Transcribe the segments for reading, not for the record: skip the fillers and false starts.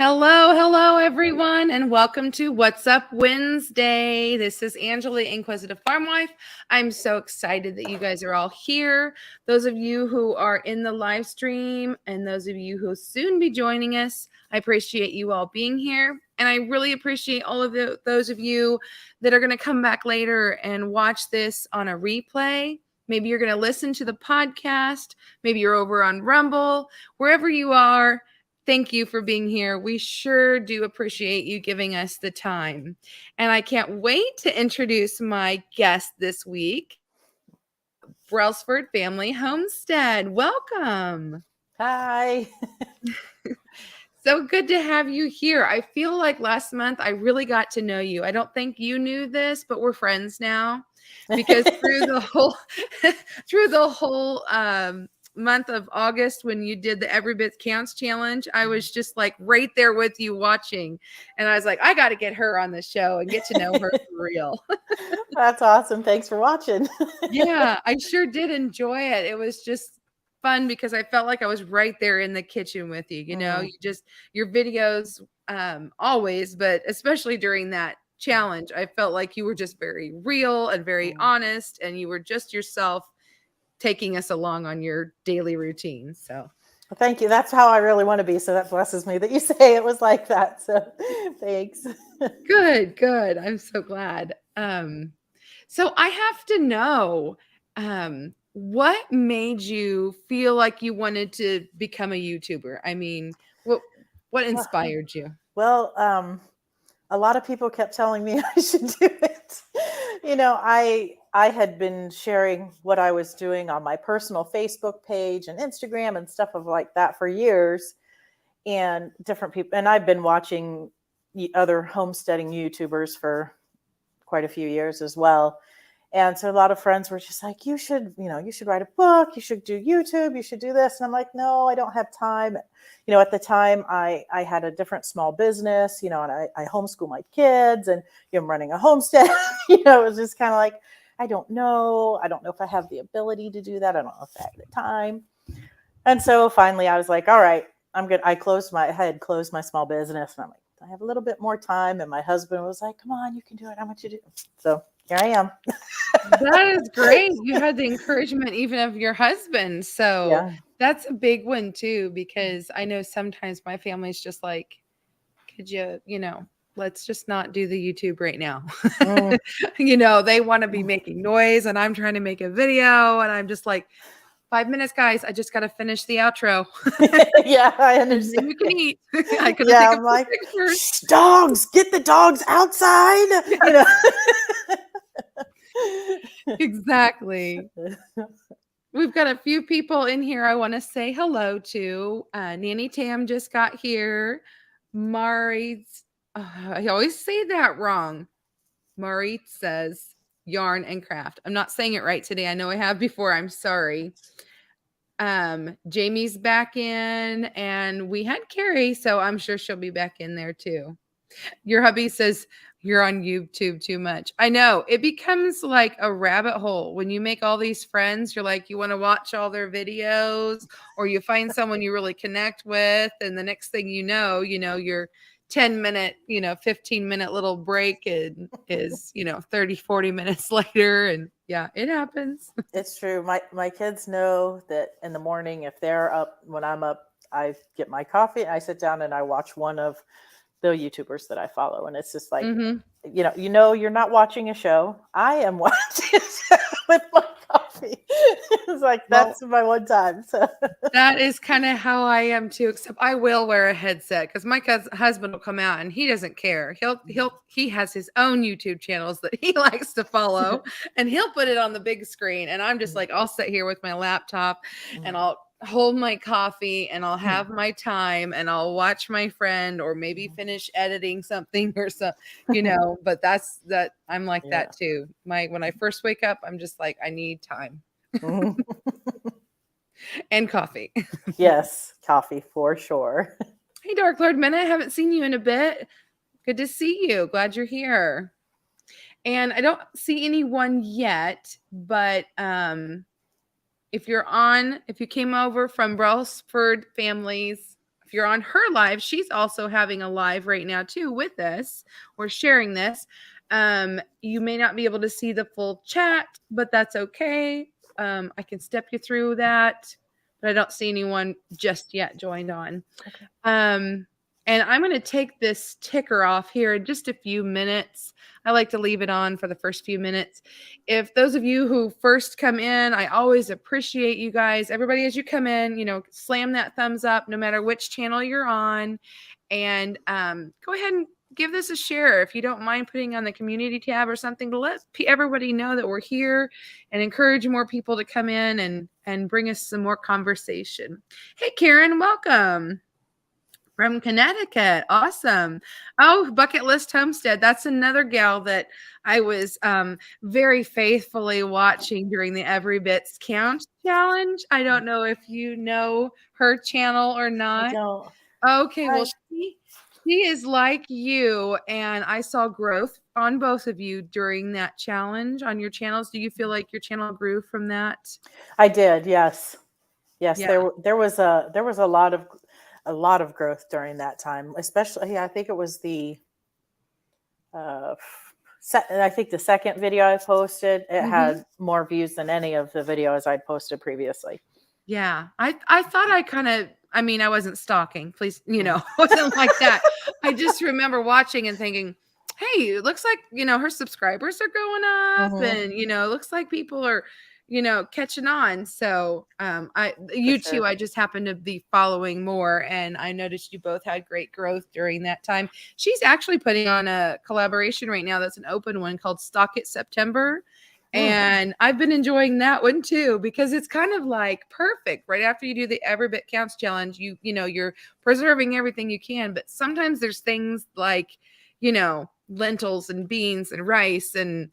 Hello, everyone, and welcome to What's Up Wednesday. This is Angela, Inquisitive Farm Wife. I'm so excited that you guys are all here. Those of you who are in the live stream and those of you who will soon be joining us, I appreciate you all being here. And I really appreciate all of those of you that are going to come back later and watch this on a replay. Maybe you're going to listen to the podcast. Maybe you're over on Rumble, wherever you are. Thank you for being here. We sure do appreciate you giving us the time. And I can't wait to introduce my guest this week, Brelsford Family Homestead. Welcome. Hi. So good to have you here. I feel like last month I really got to know you. I don't think you knew this, but we're friends now because through the whole month of August when you did the Every Bit Counts challenge, I was just like right there with you watching. And I was like, I got to get her on the show and get to know her for real. That's awesome. Thanks for watching. Yeah, I sure did enjoy it. It was just fun because I felt like I was right there in the kitchen with you. You know, your videos always, but especially during that challenge, I felt like you were just very real and very honest, and you were just yourself, taking us along on your daily routine. So Well, thank you. That's how I really want to be. So that blesses me that you say it was like that. So thanks. good. I'm so glad. So I have to know, what made you feel like you wanted to become a YouTuber? I mean, what inspired you? Well, a lot of people kept telling me I should do it. You know, I had been sharing what I was doing on my personal Facebook page and Instagram and stuff of like that for years, and different people. And I've been watching other homesteading YouTubers for quite a few years as well. And so a lot of friends were just like, you should write a book, you should do YouTube, you should do this. And I'm like, no, I don't have time. You know, at the time I had a different small business, and I homeschool my kids, and I'm running a homestead. It was just kind of like, I don't know if I have the ability to do that. I don't know if I have the time. And so finally I was like, all right, I'm good. I had closed my small business, and I'm like, I have a little bit more time. And my husband was like, come on, you can do it. How much you do? So here I am. That is great. You had the encouragement even of your husband. So that's a big one too, because I know sometimes my family's just like, could you, let's just not do the YouTube right now. They want to be making noise and I'm trying to make a video and I'm just like, 5 minutes, guys. I just got to finish the outro. Yeah, I understand. You can eat. I could I'm like, dogs, get the dogs outside. Exactly. We've got a few people in here I want to say hello to. Nanny Tam just got here. Mari's, I always say that wrong. Mari says yarn and craft. I'm not saying it right today. I know I have before. I'm sorry. Jamie's back in, and we had Carrie, so I'm sure she'll be back in there too. Your hubby says you're on YouTube too much. I know it becomes like a rabbit hole when you make all these friends. You're like, you want to watch all their videos, or you find someone you really connect with, and the next thing you know, your 10-minute, 15-minute little break is 30, 40 minutes later. And yeah, it happens. It's true. My kids know that in the morning, if they're up, when I'm up, I get my coffee and I sit down and I watch one of the YouTubers that I follow. And it's just like, you're not watching a show. I am watching a show with my coffee. It's like, that's my one time. So that is kind of how I am too, except I will wear a headset because my husband will come out and he doesn't care. He has his own YouTube channels that he likes to follow and he'll put it on the big screen. And I'm just like, I'll sit here with my laptop and I'll hold my coffee and I'll have my time and I'll watch my friend or maybe finish editing something or so, but that I'm like that too. When I first wake up, I'm just like, I need time. And coffee. Yes, coffee for sure. Hey, Dark Lord Minna, I haven't seen you in a bit. Good to see you. Glad you're here. And I don't see anyone yet, but if you came over from Brelsford if you're on her live, she's also having a live right now too with us. We're sharing this. You may not be able to see the full chat, but that's okay. I can step you through that, but I don't see anyone just yet joined on. Okay. And I'm going to take this ticker off here in just a few minutes. I like to leave it on for the first few minutes. If those of you who first come in, I always appreciate you guys. Everybody, as you come in, slam that thumbs up no matter which channel you're on. And go ahead and give this a share if you don't mind putting on the community tab or something to let everybody know that we're here and encourage more people to come in and bring us some more conversation. Hey, Karen, welcome. From Connecticut. Awesome. Oh, Bucket List Homestead. That's another gal that I was very faithfully watching during the Every Bits Count challenge. I don't know if you know her channel or not. I don't. Okay, well, she is like you, and I saw growth on both of you during that challenge on your channels. Do you feel like your channel grew from that? I did. Yes. Yes. Yeah. There was a lot of growth during that time, especially I think it was I think the second video I posted, it had more views than any of the videos I'd posted previously. Yeah. I thought I wasn't stalking, please, wasn't like that. I just remember watching and thinking, hey, it looks like, her subscribers are going up and, it looks like people are, catching on. So too, I just happened to be following more, and I noticed you both had great growth during that time. She's actually putting on a collaboration right now that's an open one called Stock It September. And I've been enjoying that one too, because it's kind of like perfect right after you do the Every Bit Counts challenge. You're preserving everything you can, but sometimes there's things like, lentils and beans and rice and,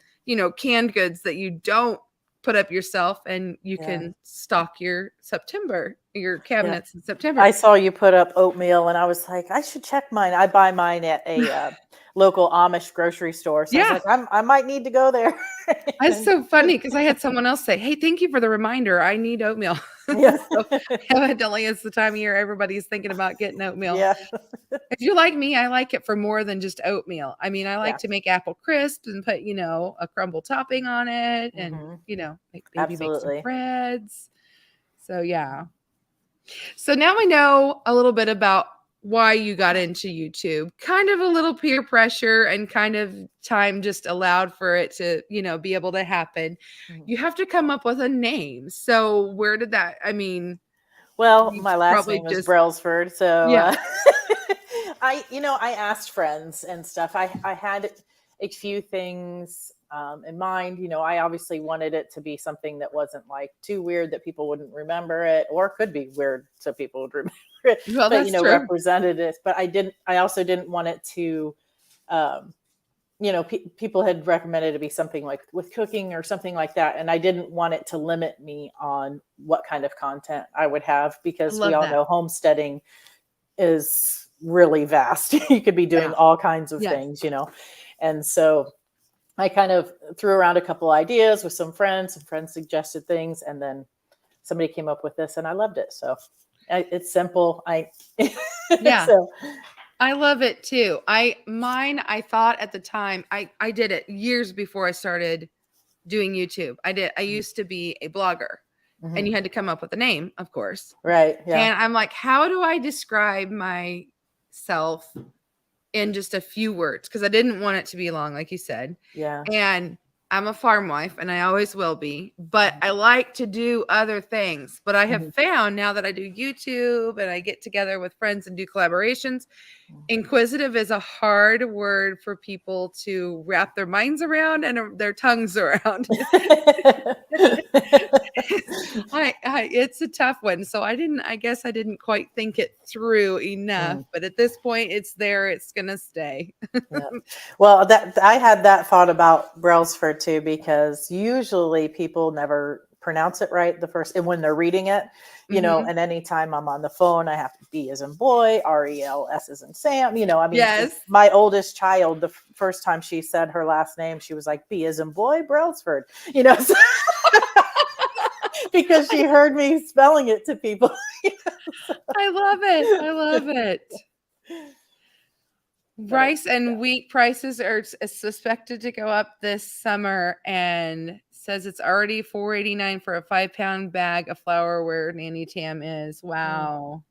canned goods that you don't put up yourself, and you can stock your cabinets in September. I saw you put up oatmeal, and I was like, I should check mine. I buy mine at a local Amish grocery store. So I was like, I might need to go there. That's so funny, because I had someone else say, hey, thank you for the reminder. I need oatmeal. Yeah. So evidently it's the time of year everybody's thinking about getting oatmeal. Yeah. If you're like me, I like it for more than just oatmeal. I mean, I like to make apple crisps and put, a crumble topping on it and, maybe make some breads. So, yeah. So now I know a little bit about why you got into YouTube. Kind of a little peer pressure, and kind of time just allowed for it to, be able to happen. You have to come up with a name. So where did that, well, my last name is Brelsford. So yeah. I asked friends and stuff. I had a few things in mind. I obviously wanted it to be something that wasn't like too weird that people wouldn't remember it, or could be weird so people would remember it. Well, but true. Represented it. But I also didn't want it to people had recommended it to be something like with cooking or something like that, and I didn't want it to limit me on what kind of content I would have, because we all know homesteading is really vast. You could be doing all kinds of things, and so I kind of threw around a couple ideas with some friends suggested things, and then somebody came up with this, and I loved it. So it's simple. So I love it too. I thought at the time, I did it years before I started doing YouTube. I used to be a blogger, and you had to come up with a name, of course. Right. Yeah. And I'm like, how do I describe myself in just a few words? Because I didn't want it to be long, like you said. Yeah. And I'm a farm wife, and I always will be, but I like to do other things. But I have found, now that I do YouTube and I get together with friends and do collaborations, inquisitive is a hard word for people to wrap their minds around and their tongues around. It's a tough one. So I guess I didn't quite think it through enough, but at this point it's there, it's going to stay. Well, I had that thought about Brelsford too, because usually people never pronounce it right and when they're reading it, and anytime I'm on the phone, I have to B as in boy, RELS as in Sam, Yes. My oldest child, the first time she said her last name, she was like, B as in boy, Brelsford, so because she heard me spelling it to people. I love it. I love it. Rice and wheat prices are suspected to go up this summer, and says it's already $4.89 for a 5-pound bag of flour where Nanny Tam is. Wow.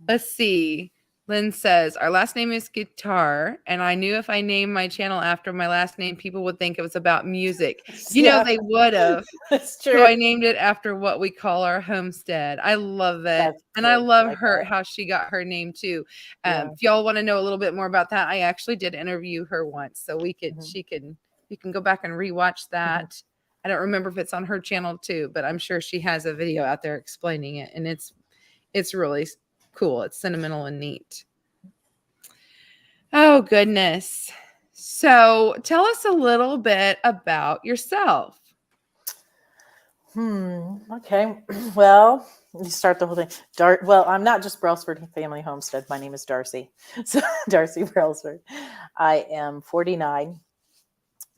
Let's see. Lynn says, our last name is Guitar, and I knew if I named my channel after my last name, people would think it was about music. You know, they would have. That's true. So I named it after what we call our homestead. I love it. That's And good. I love like her, that. how she got her name too. Yeah. If y'all want to know a little bit more about that, I actually did interview her once. So we could, you can go back and rewatch that. I don't remember if it's on her channel too, but I'm sure she has a video out there explaining it. And it's really cool. It's sentimental and neat. Oh, goodness. So tell us a little bit about yourself. Okay. Well, you start the whole thing. Well, I'm not just Brelsford Family Homestead. My name is Darcy. So Darcy Brelsford. I am 49.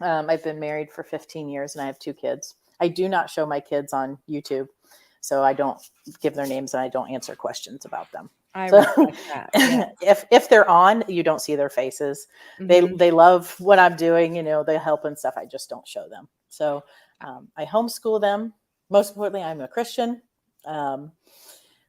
I've been married for 15 years and I have 2 kids. I do not show my kids on YouTube. So I don't give their names and I don't answer questions about them. I So respect that. Yeah. if they're on, you don't see their faces. They love what I'm doing, they help and stuff. I just don't show them. So I homeschool them. Most importantly, I'm a Christian.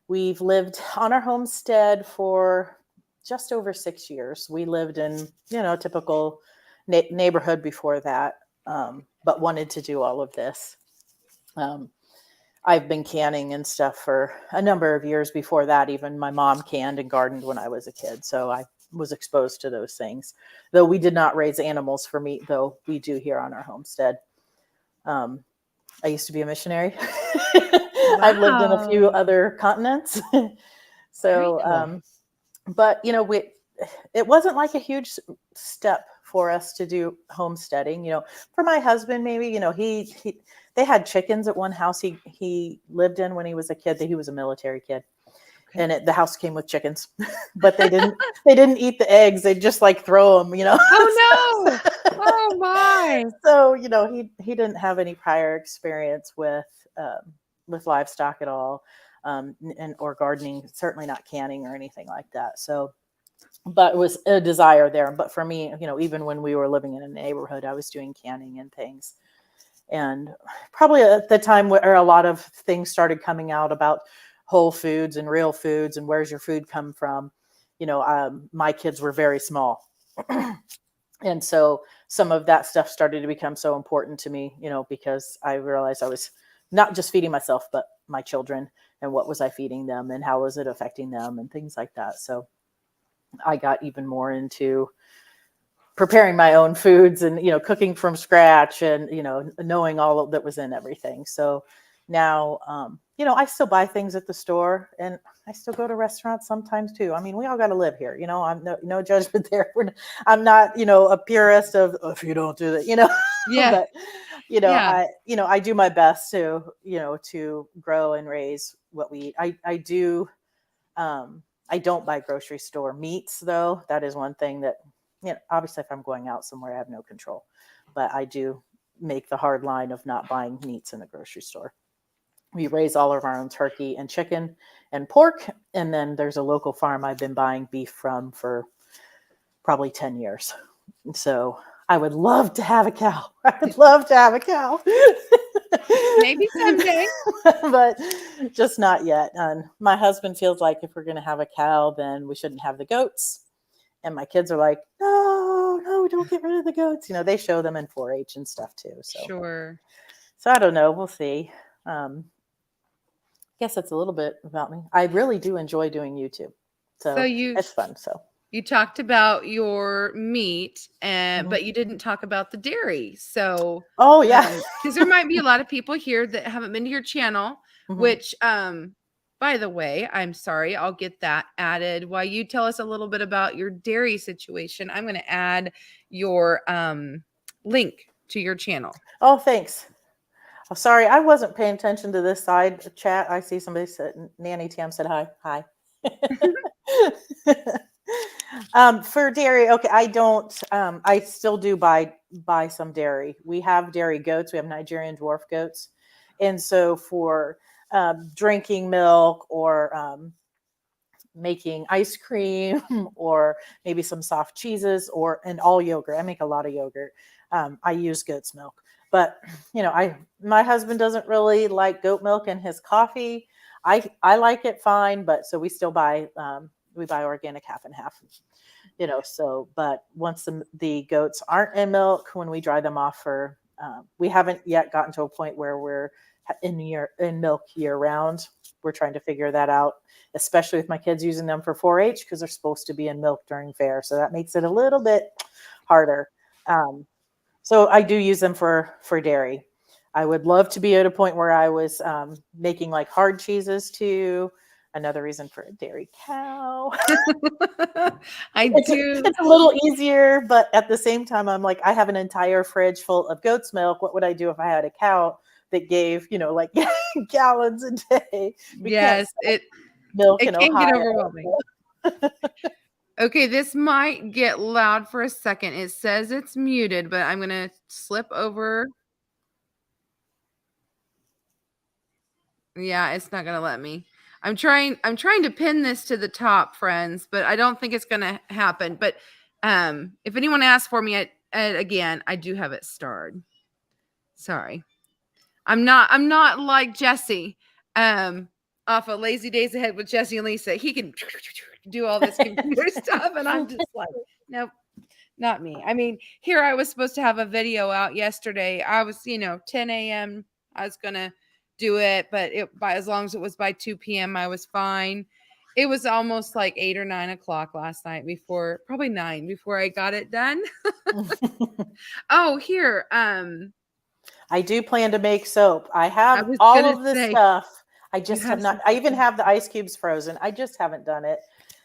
We've lived on our homestead for just over 6 years. We lived in, a typical neighborhood before that, but wanted to do all of this. I've been canning and stuff for a number of years before that. Even my mom canned and gardened when I was a kid. So I was exposed to those things. Though we did not raise animals for meat, though we do here on our homestead. I used to be a missionary. Wow. I've lived in a few other continents. So, cool. But, it wasn't like a huge step for us to do homesteading. For my husband, maybe, they had chickens at one house he lived in when he was a kid. He was a military kid. Okay. And the house came with chickens, but they didn't eat the eggs. They'd just throw them, Oh no. Oh my. So, he didn't have any prior experience with livestock at all. Or gardening, certainly not canning or anything like that. So, but it was a desire there. But for me, even when we were living in a neighborhood, I was doing canning and things. And probably at the time where a lot of things started coming out about whole foods and real foods and where's your food come from, my kids were very small. And so some of that stuff started to become so important to me, because I realized I was not just feeding myself, but my children, and what was I feeding them and how was it affecting them and things like that. So I got even more into preparing my own foods and, cooking from scratch and, knowing all that was in everything. So now, I still buy things at the store and I still go to restaurants sometimes too. I mean, we all got to live here, I'm no judgment there. I'm not, a purist of, if you don't do that, Yeah. But, I do my best to, to grow and raise what we eat. I do. I don't buy grocery store meats though. That is one thing that, obviously if I'm going out somewhere, I have no control, but I do make the hard line of not buying meats in the grocery store. We raise all of our own turkey and chicken and pork. And then there's a local farm I've been buying beef from for probably 10 years. So I would love to have a cow. I would love to have a cow. Maybe someday. But just not yet. And my husband feels like if we're going to have a cow, then we shouldn't have the goats. And my kids are like, no, don't get rid of the goats. They show them in 4-H and stuff too. So Sure. So I don't know. We'll see. I guess that's a little bit about me. I really do enjoy doing YouTube. So it's fun. So you talked about your meat, but you didn't talk about the dairy. So because there might be a lot of people here that haven't been to your channel, which by the way, I'm sorry, I'll get that added. While you tell us a little bit about your dairy situation, I'm going to add your link to your channel. Oh, thanks. Oh, sorry, I wasn't paying attention to this side chat. I see somebody said, Nanny Tam said hi. Hi. For dairy, okay, I don't. I still do buy some dairy. We have dairy goats. We have Nigerian dwarf goats, and so for drinking milk or making ice cream or maybe some soft cheeses and all yogurt. I make a lot of yogurt. I use goat's milk, but my husband doesn't really like goat milk in his coffee. I like it fine, but so we still buy organic half and half. But once the goats aren't in milk, when we dry them off we haven't yet gotten to a point where we're in milk year round. We're trying to figure that out, especially with my kids using them for 4-H because they're supposed to be in milk during fair. So that makes it a little bit harder. So I do use them for dairy. I would love to be at a point where I was making like hard cheeses too. Another reason for a dairy cow. It's a little easier, but at the same time, I'm like, I have an entire fridge full of goat's milk. What would I do if I had a cow that gave, like gallons a day? Milk it can get overwhelming. Okay, this might get loud for a second. It says it's muted, but I'm going to slip over. Yeah, it's not going to let me. I'm trying to pin this to the top, friends, but I don't think it's going to happen. But if anyone asks for me again, I do have it starred. Sorry. I'm not like Jesse off of Lazy Days Ahead with Jesse and Lisa. He can do all this computer stuff, and I'm just like, nope, not me. I mean, here I was supposed to have a video out yesterday. I was, 10 a.m. I was gonna do it, but as long as it was by 2 p.m. I was fine. It was almost like 8 or 9 o'clock last night probably 9 before I got it done. Oh, here. I do plan to make soap. I have all of this stuff. I just have not. I even have the ice cubes frozen. I just haven't done it.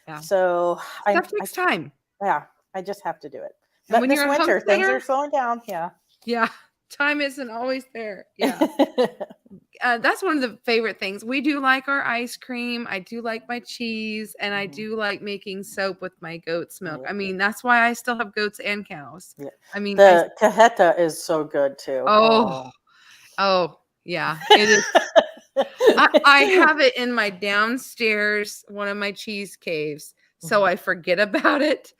Yeah. So stuff takes time. Yeah, I just have to do it. But when this winter, things are slowing down. Yeah. Yeah. Time isn't always there. Yeah. That's one of the favorite things. We do like our ice cream. I do like my cheese, and I do like making soap with my goat's milk. I mean, that's why I still have goats and cows. Yeah. I mean, the cajeta is so good too. Oh, yeah, it is. I have it in my downstairs, one of my cheese caves, so I forget about it.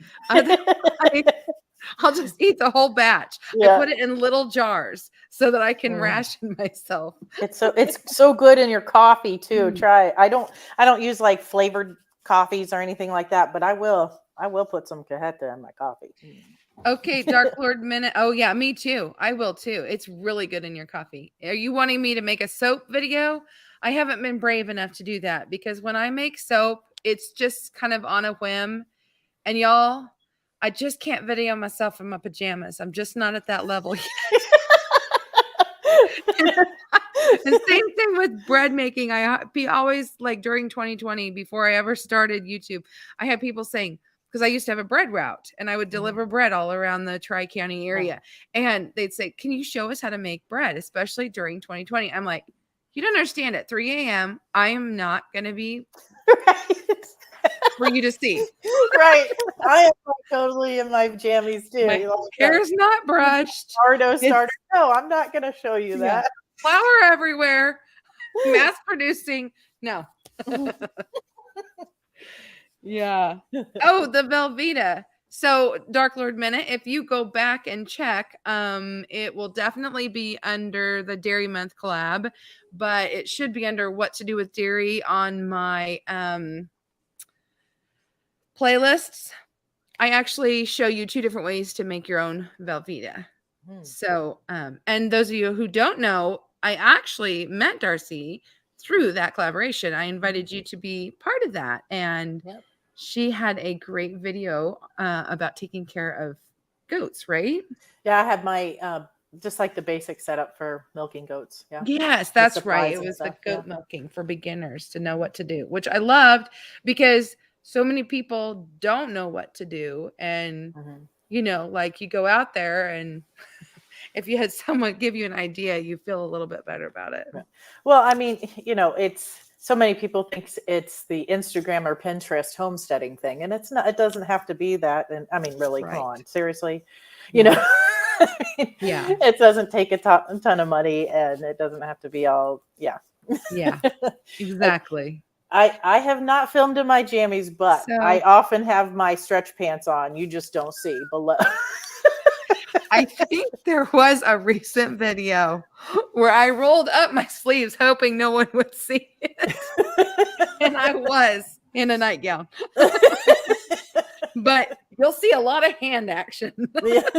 I'll just eat the whole batch. Yeah. I put it in little jars so that I can ration myself. It's so good in your coffee too. Try it. I don't use like flavored coffees or anything like that, but I will put some cajeta in my coffee. Okay, Dark Lord Minute. Oh yeah, me too. I will too. It's really good in your coffee. Are you wanting me to make a soap video? I haven't been brave enough to do that because when I make soap, it's just kind of on a whim. And y'all, I just can't video myself in my pajamas. I'm just not at that level yet. The same thing with bread making. I be always like during 2020, before I ever started YouTube, I had people saying, because I used to have a bread route and I would deliver bread all around the Tri-County area. And they'd say, can you show us how to make bread, especially during 2020? I'm like, you don't understand. At 3 a.m., I am not going to be for you to see. Right. I am totally in my jammies too. My hair's not brushed. Sourdough starter. No, I'm not going to show you that. Flour everywhere. Mass producing. No. Yeah. Oh, the Velveeta. So, Dark Lord Minute, if you go back and check, it will definitely be under the Dairy Month collab, but it should be under What to Do with Dairy on my playlists. I actually show you 2 different ways to make your own Velveeta. So, and those of you who don't know, I actually met Darcy through that collaboration. I invited you to be part of that, and she had a great video about taking care of goats, right? Yeah, I have my just like the basic setup for milking goats. Yeah. Yes, that's right. It was the goat milking for beginners to know what to do, which I loved because so many people don't know what to do. And, like you go out there and if you had someone give you an idea, you feel a little bit better about it. Well, I mean, it's so many people think it's the Instagram or Pinterest homesteading thing, and it's not. It doesn't have to be that. And I mean, really, come on, seriously, it doesn't take a ton of money, and it doesn't have to be all. Yeah, Yeah, Like, exactly. I have not filmed in my jammies, but I So often have my stretch pants on. You just don't see below. I think there was a recent video where I rolled up my sleeves hoping no one would see it. And I was in a nightgown. But you'll see a lot of hand action Yeah.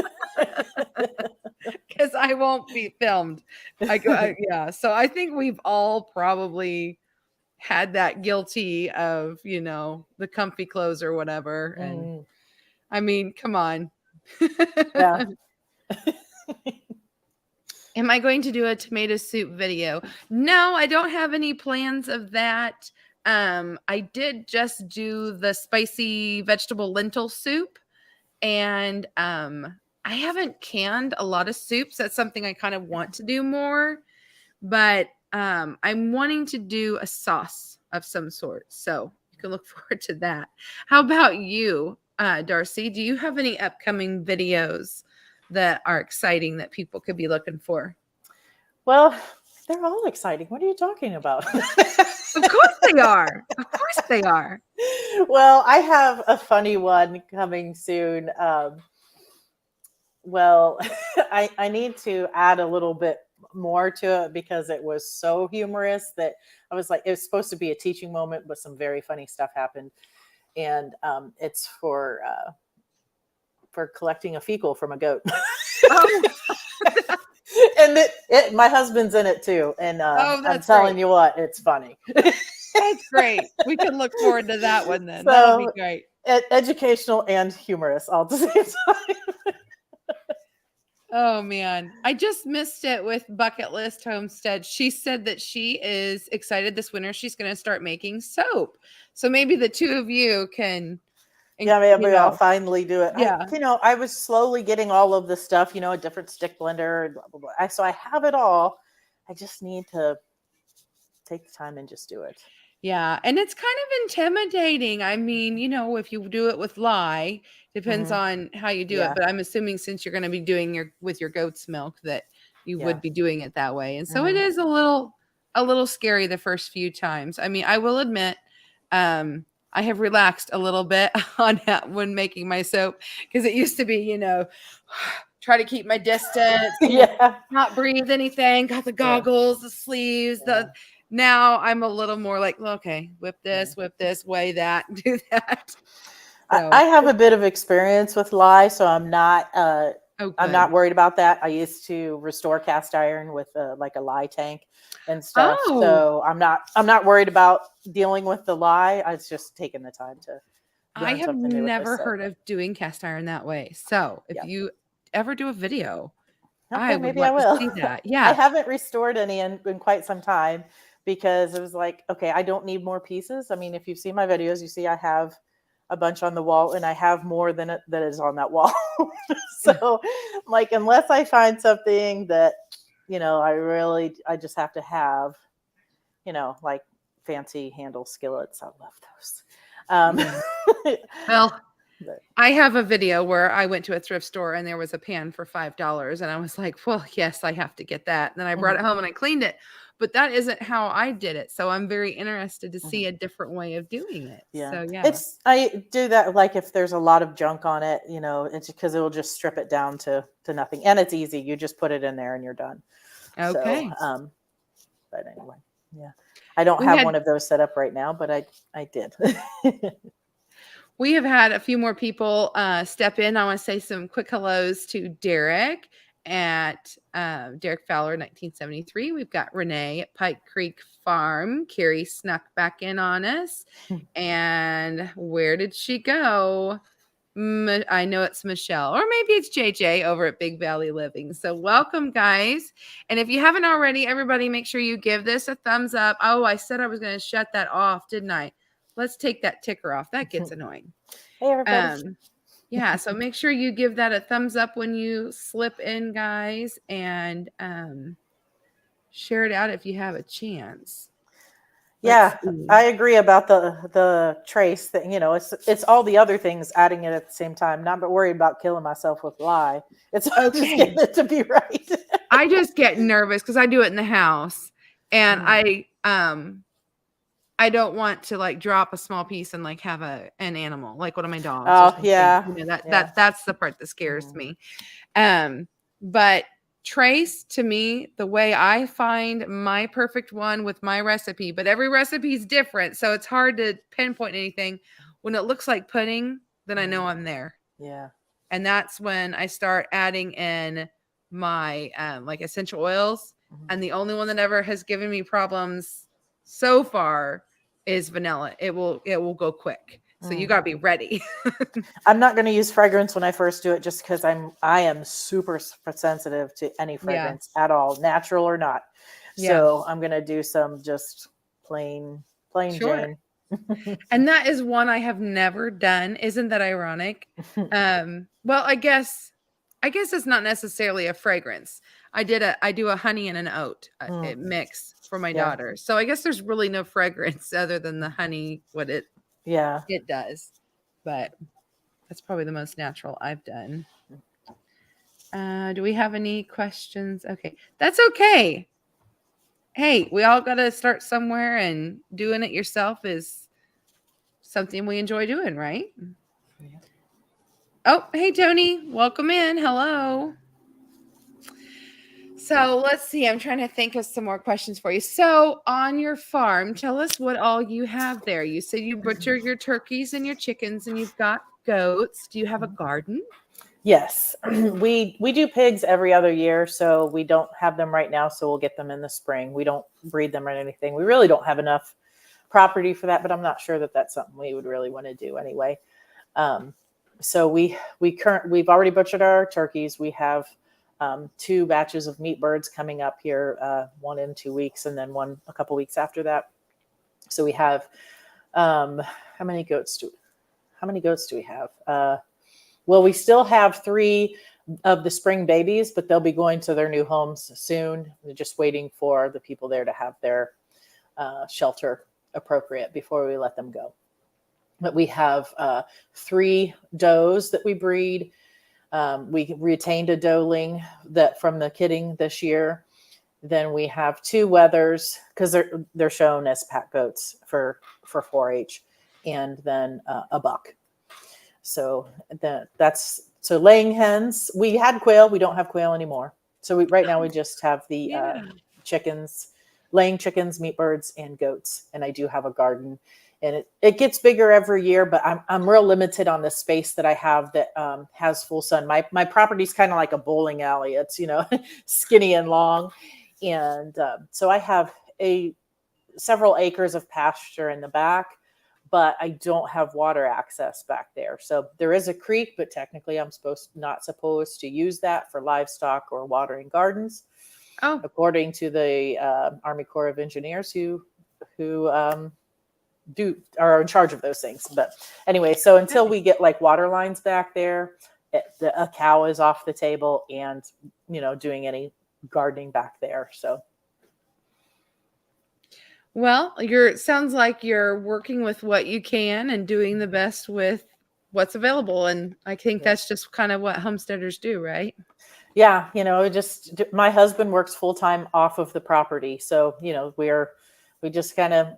because I won't be filmed. Yeah. So I think we've all probably had that guilty of, the comfy clothes or whatever. And Mm, I mean, come on. yeah. Am I going to do a tomato soup video? No, I don't have any plans of that. I did just do the spicy vegetable lentil soup, and I haven't canned a lot of soups. That's something I kind of want to do more, but I'm wanting to do a sauce of some sort. So you can look forward to that. How about you, Darcy? Do you have any upcoming videos that are exciting that people could be looking for? Well, they're all exciting. What are you talking about? Of course they are. Of course they are. Well, I have a funny one coming soon. Well, I need to add a little bit more to it because it was so humorous that I was like, it was supposed to be a teaching moment, but some very funny stuff happened. And it's for collecting a fecal from a goat. Oh, And my husband's in it too. And I'm that's telling great. you what, it's funny. That's great. We can look forward to that one then. That'll be So great. educational and humorous all at the same time. Oh man, I just missed it with Bucket List Homestead. She said that she is excited this winter. She's going to start making soap. So maybe the two of you can, Yeah, maybe I'll finally do it. Yeah. I was slowly getting all of the stuff, a different stick blender, blah, blah, blah. So I have it all. I just need to take the time and just do it. Yeah, and it's kind of intimidating. I mean, if you do it with lye, depends on how you do it. Yeah. But I'm assuming since you're going to be doing with your goat's milk that you would be doing it that way. And so it is a little scary the first few times. I mean, I will admit, I have relaxed a little bit on that when making my soap because it used to be, try to keep my distance, not breathe anything, got the goggles, the sleeves, now I'm a little more like, okay, whip this, weigh that, do that. So. I have a bit of experience with lye, so I'm not I'm not worried about that. I used to restore cast iron with like a lye tank and stuff. Oh. So I'm not worried about dealing with the lye. It's just taking the time to I have never heard of doing cast iron that way. So if you ever do a video, I would like to see that. Yeah. I haven't restored any in quite some time because it was like, okay, I don't need more pieces. I mean, if you've seen my videos, you see I have a bunch on the wall and I have more than it that is on that wall. So like, unless I find something that, I just have to have, like fancy handle skillets. I love those. Well, I have a video where I went to a thrift store and there was a pan for $5 and I was like, well, yes, I have to get that. And then I brought it home and I cleaned it, but that isn't how I did it. So I'm very interested to see a different way of doing it. Yeah. So yeah, I do that. Like if there's a lot of junk on it, it's because it will just strip it down to nothing. And it's easy. You just put it in there and you're done. Okay. So, but anyway, yeah, I don't have one of those set up right now, but I did. We have had a few more people step in. I want to say some quick hellos to Derek at Derek Fowler, 1973. We've got Renee at Pike Creek Farm. Carrie snuck back in on us. And where did she go? I know it's Michelle, or maybe it's JJ over at Big Valley Living. So welcome, guys. And if you haven't already, everybody make sure you give this a thumbs up. Oh, I said I was going to shut that off, didn't I? Let's take that ticker off. That gets annoying. Hey, everybody. Yeah, so make sure you give that a thumbs up when you slip in, guys, and share it out if you have a chance. Yeah, I agree about the trace thing. It's all the other things adding it at the same time. Not worried about killing myself with lye. It's just getting it to be right. I just get nervous because I do it in the house, and I don't want to like drop a small piece and like have an animal, like one of my dogs or Oh, something. yeah. You know, Yeah. that's the part that scares me. But trace to me the way I find my perfect one with my recipe, but every recipe is different, so it's hard to pinpoint anything. When it looks like pudding, then I know I'm there. Yeah. And that's when I start adding in my like essential oils. And the only one that ever has given me problems so far is vanilla. It will go quick. So you got to be ready. I'm not going to use fragrance when I first do it, just because I am super sensitive to any fragrance at all, natural or not. Yeah. So I'm going to do some just plain Sure. Jane. And that is one I have never done. Isn't that ironic? Well, I guess it's not necessarily a fragrance. I do a honey and an oat mix for my Yeah. daughter. So I guess there's really no fragrance other than the honey, what it does. But that's probably the most natural I've done. Do we have any questions? Okay. That's okay. Hey, we all got to start somewhere, and doing it yourself is something we enjoy doing, right? Yeah. Oh, hey, Tony. Welcome in. Hello. So let's see. I'm trying to think of some more questions for you. So on your farm, tell us what all you have there. You said you butcher your turkeys and your chickens, and you've got goats. Do you have a garden? Yes, we do pigs every other year, so we don't have them right now. So we'll get them in the spring. We don't breed them or anything. We really don't have enough property for that, but I'm not sure that that's something we would really want to do anyway. So we've already butchered our turkeys. We have 2 batches of meat birds coming up here, one in 2 weeks, and then one a couple weeks after that. So we have how many goats do we have? Well, we still have 3 of the spring babies, but they'll be going to their new homes soon. We're just waiting for the people there to have their shelter appropriate before we let them go. But we have 3 does that we breed. We retained a doeling from the kidding this year. Then we have 2 wethers, because they're shown as pack goats for 4-H, and then a buck. So so laying hens. We had quail. We don't have quail anymore. So right now we just have the chickens, laying chickens, meat birds, and goats. And I do have a garden, and it gets bigger every year. But I'm real limited on the space that I have that has full sun. My property's kind of like a bowling alley. It's skinny and long, and so I have several acres of pasture in the back, but I don't have water access back there. So there is a creek, but technically I'm not supposed to use that for livestock or watering gardens. Oh, according to the Army Corps of Engineers who are in charge of those things. But anyway, so until we get like water lines back there, a cow is off the table, and doing any gardening back there. So. Well, sounds like you're working with what you can and doing the best with what's available. And I think that's just kind of what homesteaders do, right? Yeah. My husband works full-time off of the property. So, we just kind of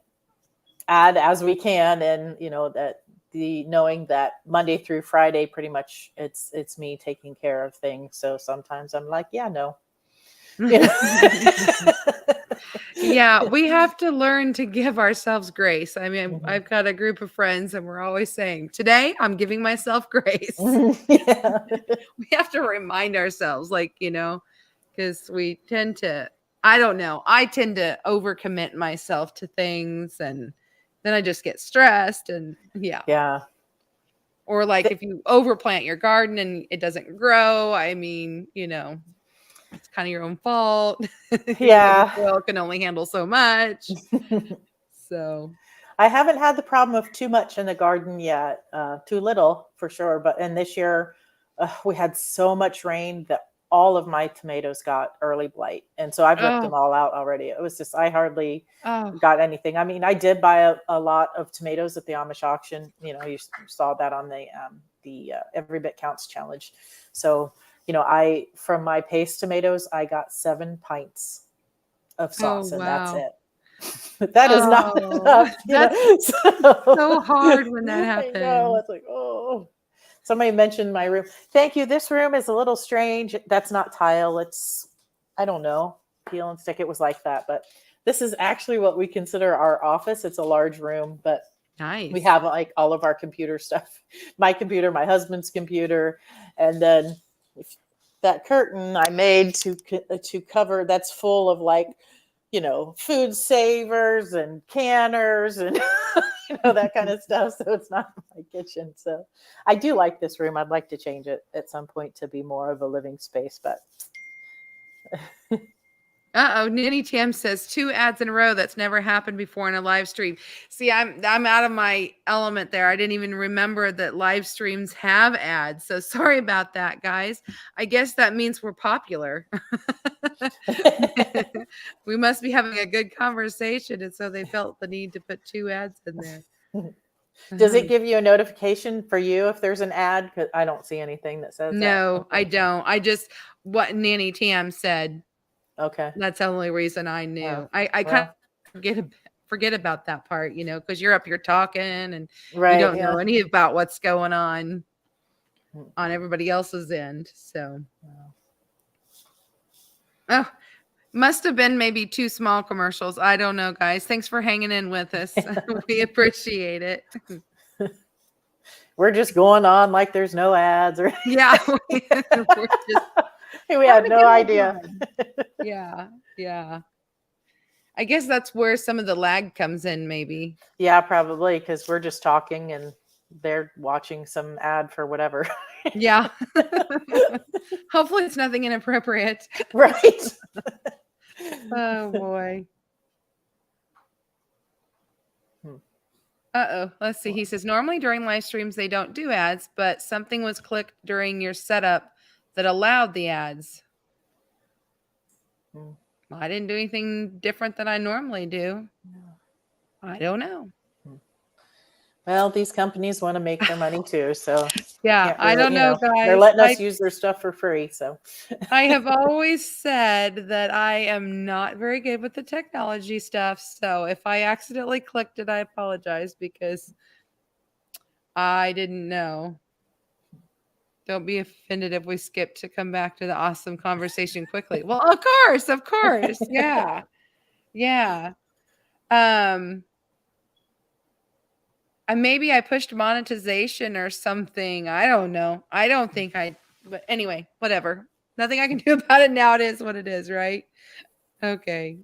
add as we can. And, that knowing that Monday through Friday, pretty much it's me taking care of things. So sometimes I'm like, yeah, no. Yeah, we have to learn to give ourselves grace. I mean, I've got a group of friends, and we're always saying, today I'm giving myself grace. Yeah. We have to remind ourselves, because we tend to, I don't know, I tend to overcommit myself to things, and then I just get stressed, and Yeah. Or if you overplant your garden and it doesn't grow, I mean, it's kind of your own fault. Yeah. The soil can only handle so much. So I haven't had the problem of too much in the garden yet. Too little for sure. But this year we had so much rain that all of my tomatoes got early blight. And so I've ripped them all out already. It was just, I hardly got anything. I mean, I did buy a lot of tomatoes at the Amish auction. You saw that on the Every Bit Counts challenge. So, from my paste tomatoes, I got 7 pints of sauce, and that's it. But that is not Oh, enough, that's So, so hard when that I know. happens. It's like, oh. Somebody mentioned my room. Thank you. This room is a little strange. That's not tile. It's, I don't know, peel and stick. It was like that. But this is actually what we consider our office. It's a large room, but we Nice. have like all of our computer stuff. My computer, my husband's computer, and then that curtain I made to cover, that's full of like, food savers and canners and that kind of stuff. So it's not my kitchen. So I do like this room. I'd like to change it at some point to be more of a living space, but Uh-oh, Nanny Tam says 2 ads in a row. That's never happened before in a live stream. See, I'm out of my element there. I didn't even remember that live streams have ads. So sorry about that, guys. I guess that means we're popular. We must be having a good conversation, and so they felt the need to put 2 ads in there. does it give you a notification for you if there's an ad? 'Cause I don't see anything that says that. No, I don't. I just what Nanny Tam said. Okay. That's the only reason I knew. Oh, I kind of forget about that part, because you're up here talking and you right. don't Yeah. know any about what's going on everybody else's end. So, oh, must have been maybe 2 small commercials. I don't know, guys. Thanks for hanging in with us. We appreciate it. We're just going on like there's no ads or Yeah, we're just we had no idea. Yeah, yeah. I guess that's where some of the lag comes in, maybe. Yeah, probably because we're just talking and they're watching some ad for whatever. Yeah. Hopefully it's nothing inappropriate. Right. Oh boy. Uh-oh. Let's see. He says, normally during live streams, they don't do ads, but something was clicked during your setup that allowed the ads. Well, I didn't do anything different than I normally do. I don't know. Well, these companies want to make their money too, so Yeah, I don't know, guys. They're letting us use their stuff for free, so I have always said that I am not very good with the technology stuff. So if I accidentally clicked it, I apologize because I didn't know. Don't be offended if we skip to come back to the awesome conversation quickly. Well, of course. Yeah. Yeah. Maybe I pushed monetization or something. I don't know. I don't think but anyway, whatever. Nothing I can do about it now. It is what it is, right? Okay.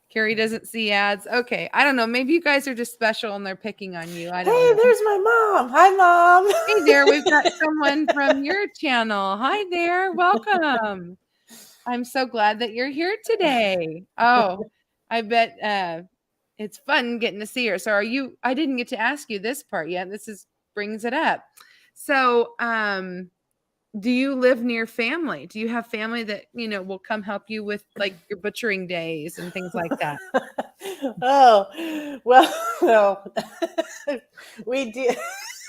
Carrie doesn't see ads. Okay. I don't know. Maybe you guys are just special and they're picking on you. I don't know. there's my mom. Hi, Mom. Hey there. We've got someone from your channel. Hi there. Welcome. I'm so glad that you're here today. Oh, I bet it's fun getting to see her. So I didn't get to ask you this part yet. Brings it up. So, do you live near family? Do you have family that, will come help you with like your butchering days and things like that? Oh, well, we did.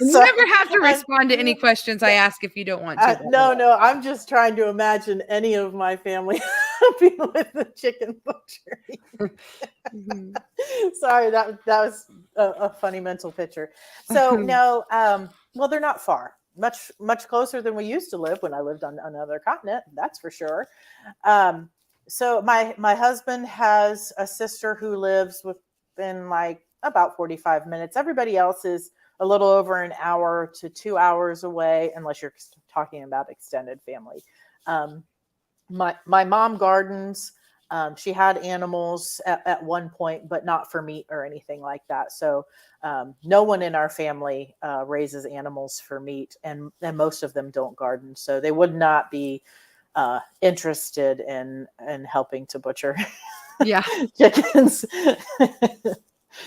You never have to respond to any questions I ask if you don't want to. No, I'm just trying to imagine any of my family helping with the chicken butchery. Sorry, that was a funny mental picture. So no, well, they're not far. Much closer than we used to live when I lived on another continent. That's for sure. So my husband has a sister who lives within like about 45 minutes. Everybody else is a little over an hour to 2 hours away, unless you're talking about extended family. My mom gardens. She had animals at one point, but not for meat or anything like that. So no one in our family raises animals for meat, and most of them don't garden. So they would not be interested in helping to butcher chickens.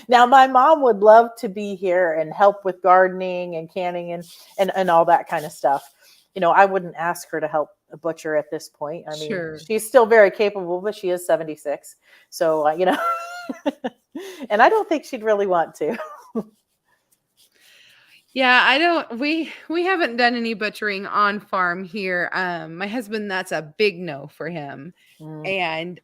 Now, my mom would love to be here and help with gardening and canning and all that kind of stuff. I wouldn't ask her to help a butcher at this point. I mean, Sure. She's still very capable, but she is 76. So, and I don't think she'd really want to. Yeah, I don't we haven't done any butchering on farm here. My husband, that's a big no for him. Mm,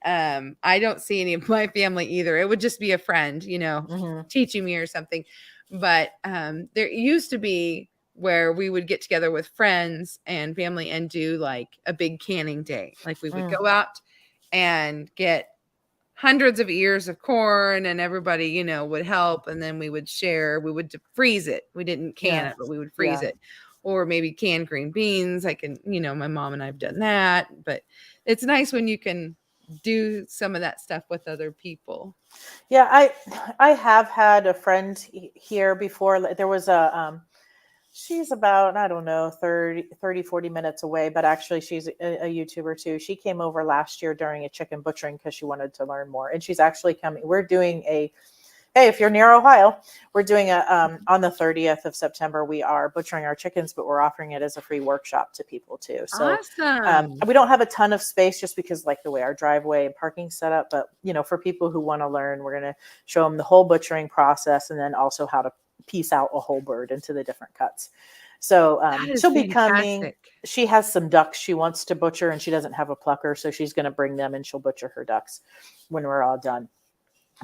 And I don't see any of my family either. It would just be a friend, hmm teaching me or something. But there used to be where we would get together with friends and family and do like a big canning day. Like we would mm, go out and get hundreds of ears of corn and everybody, would help, and then we would share. We would freeze it. We didn't can yeah, it, but we would freeze yeah. it. Or maybe canned green beans. I can, my mom and I've done that, but it's nice when you can do some of that stuff with other people. Yeah, I have had a friend here before. There was she's about, I don't know, 40 minutes away, but actually she's a YouTuber too. She came over last year during a chicken butchering because she wanted to learn more. And she's actually coming. We're doing hey, if you're near Ohio, we're doing on the 30th of September, we are butchering our chickens, but we're offering it as a free workshop to people too. So Awesome. we don't have a ton of space just because like the way our driveway and parking set up, but for people who want to learn, we're going to show them the whole butchering process and then also how to piece out a whole bird into the different cuts. So That is she'll be coming. fantastic. She has some ducks she wants to butcher and she doesn't have a plucker. So she's going to bring them and she'll butcher her ducks when we're all done.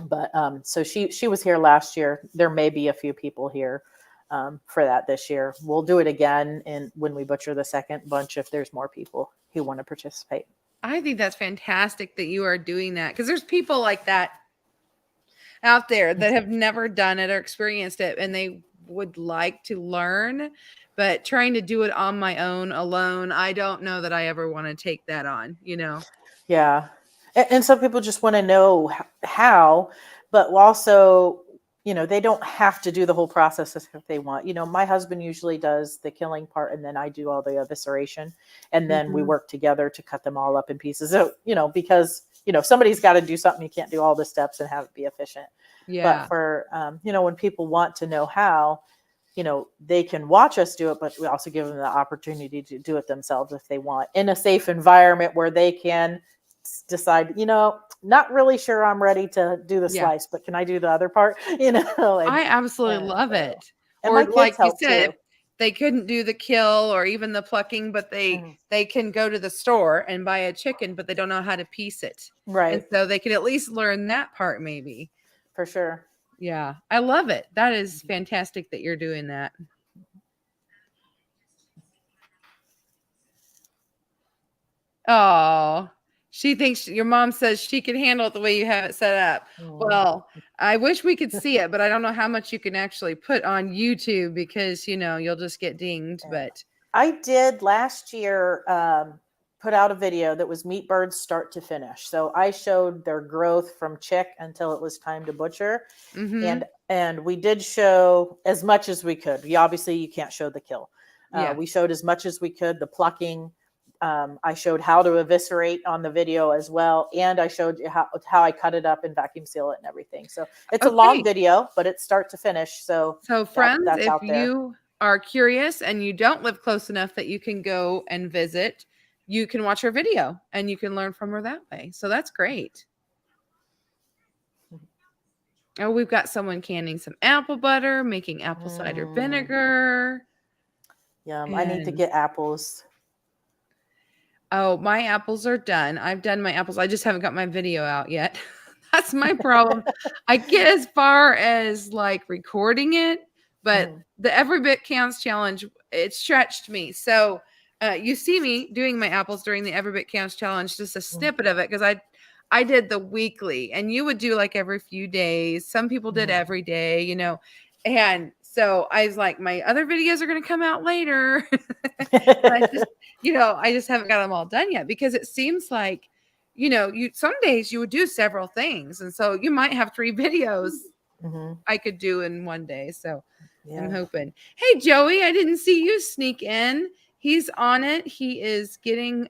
But so she was here last year. There may be a few people here for that this year. We'll do it again when we butcher the second bunch if there's more people who want to participate. I think that's fantastic that you are doing that, because there's people like that out there that have never done it or experienced it, and they would like to learn, but trying to do it on my own alone, I don't know that I ever want to take that on. Yeah. And some people just want to know how, but also, they don't have to do the whole process if they want. My husband usually does the killing part and then I do all the evisceration and then we Mhm. work together to cut them all up in pieces. So, because, somebody's got to do something. You can't do all the steps and have it be efficient. But Yeah. for, when people want to know how, they can watch us do it, but we also give them the opportunity to do it themselves if they want in a safe environment where they can decide, not really sure I'm ready to do the Yeah. slice, but can I do the other part? I absolutely love So, it. and Or my like kids you help said, if too. they couldn't do the kill or even the plucking, but they Mhm. they can go to the store and buy a chicken, but they don't know how to piece it. And Right. so they could at least learn that part maybe. For sure. Yeah. I love it. That is fantastic that you're doing that. Oh, she thinks your mom says she can handle it the way you have it set up. Mm. Well, I wish we could see it, but I don't know how much you can actually put on YouTube because, you'll just get dinged. Yeah. But I did last year put out a video that was meat birds start to finish. So I showed their growth from chick until it was time to butcher. mm-hmm. And we did show as much as we could. Obviously you can't show the kill. Yeah. We showed as much as we could, the plucking. I showed how to eviscerate on the video as well, and I showed you how I cut it up and vacuum seal it and everything. So it's a long Okay. video, but it's start to finish. So So, friends, that's if out there. you are curious and you don't live close enough that you can go and visit, you can watch her video and you can learn from her that way. So that's great. Oh, we've got someone canning some apple butter, making apple cider Mm, vinegar. yum. I need to And get apples. oh, my apples are done. I've done my apples. I just haven't got my video out yet. That's my problem. I get as far as like recording it, but Mm, the every bit counts challenge, it stretched me. So you see me doing my apples during the every bit counts challenge, just a mm, snippet of it because I did the weekly, and you would do like every few days. Some people did mm. every day. And so I was like, my other videos are going to come out later. And I just haven't got them all done yet because it seems like, you some days you would do several things. And so you might have 3 videos Mhm. I could do in one day. So I'm Yeah. hoping. Hey, Joey, I didn't see you sneak in. He's on it. He is getting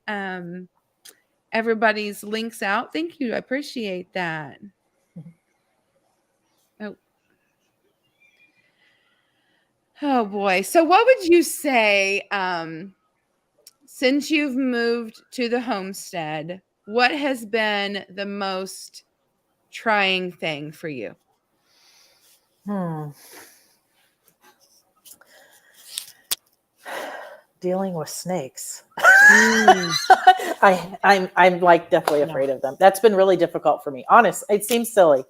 everybody's links out. Thank you. I appreciate that. Oh, oh boy. So what would you say since you've moved to the homestead, what has been the most trying thing for you? Hmm. dealing with snakes. Mm. I'm like definitely afraid of them. That's been really difficult for me. Honest, it seems silly.